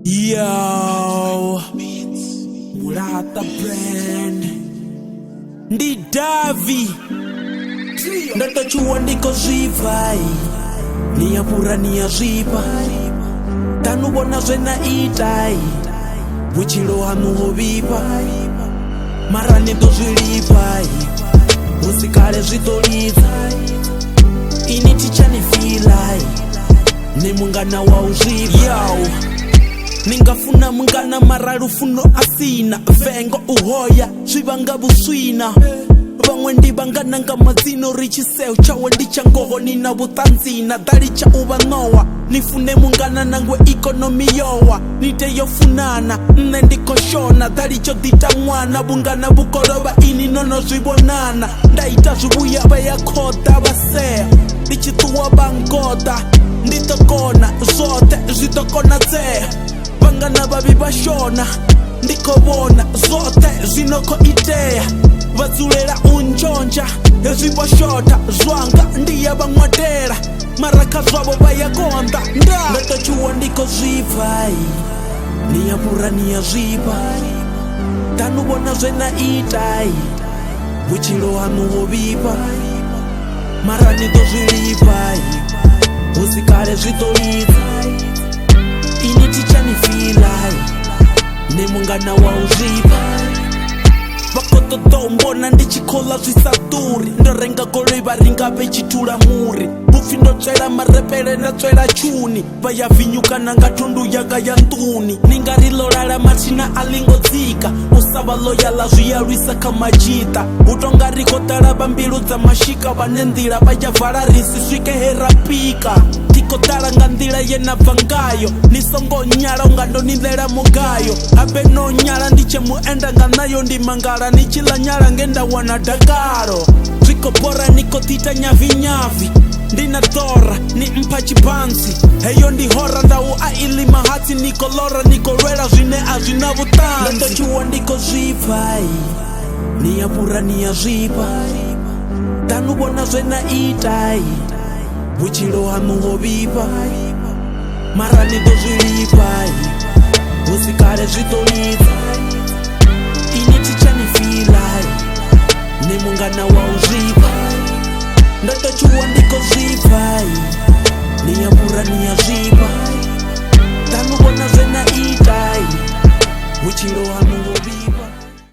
Yo, Mulata brand Ndi Davi Ndatochua ndiko zvivai Niyapura niyazvipa Tanubona zvena itai Buchilo hanu hovipa Mara ndozvilipai Usikale zvitoliza Ini tichanifilai Nemungana wa uzvipa Yo, ningafuna mungana mara lufuno asina Vengo uhoya, zvivanga buswina Vamwe ndivangana nga mazino richiseo Chawe ndichangoho nina butanzina Dali cha uvanowa Nifune mungana nangwe ekonomi yowa Nite yofunana, nne ndikoshona Dali cho dita mwana Bungana bukoloba ini nono zvibonana Ndaita zhubuya baya koda basea Ndichituwa bangoda Nditokona zote zitokona zea Vangana babi bashona Ndikobona zote zinoko itea Vazulela unjonja Eziboshota zwanga ndiya bangwadera Maraka zwabo bayagonda Ndatochua ndiko zvivai Niyapura niyazvipa Tanubona zvena itai Buchilo hanu hovipa Mara ndozvilipai Usikale zvitoliza Ini tichanifilai Nemungana wa uzvipa Vakototo mbona ndichikola zvisaduri Ndorenga goloi varinga vechitula muri Bufi ndotswela marepere ndatswela chuni Vayavinyukana nga tundu yanga ya ntuni Ningarilolala matina alingodzika Usava loyala zviyalwisa kamajita Utongarikotala bambilu dza mashika Vanendila vayavala risi swike herapika Tikotala nga ndila yenabva ngayo Nisongo nyala unga ndonilela mugayo Abe no nyala ndiche muenda nga nayo ndimangala Nichila nyala ngenda wana dakaro Zvikopora nikotita nyavi nyavi Ndina tora ni mpachi bansi Heyo ndi hora ndau aili mahati Nikolora nikolwela zvine azvina vutanzi Ndatochua ndiko zvivai Niyapura niyazvipa Tanubona zvena itai Buchilo hanu hovipa Mara ndozvilipai Usikale zvitoliza Ini tichanifilai Nemungana wa uzvipa Ndatochua ndiko zvivai Niyapura niyazvipa Tanubona zvena itai Buchilo hanu hovipa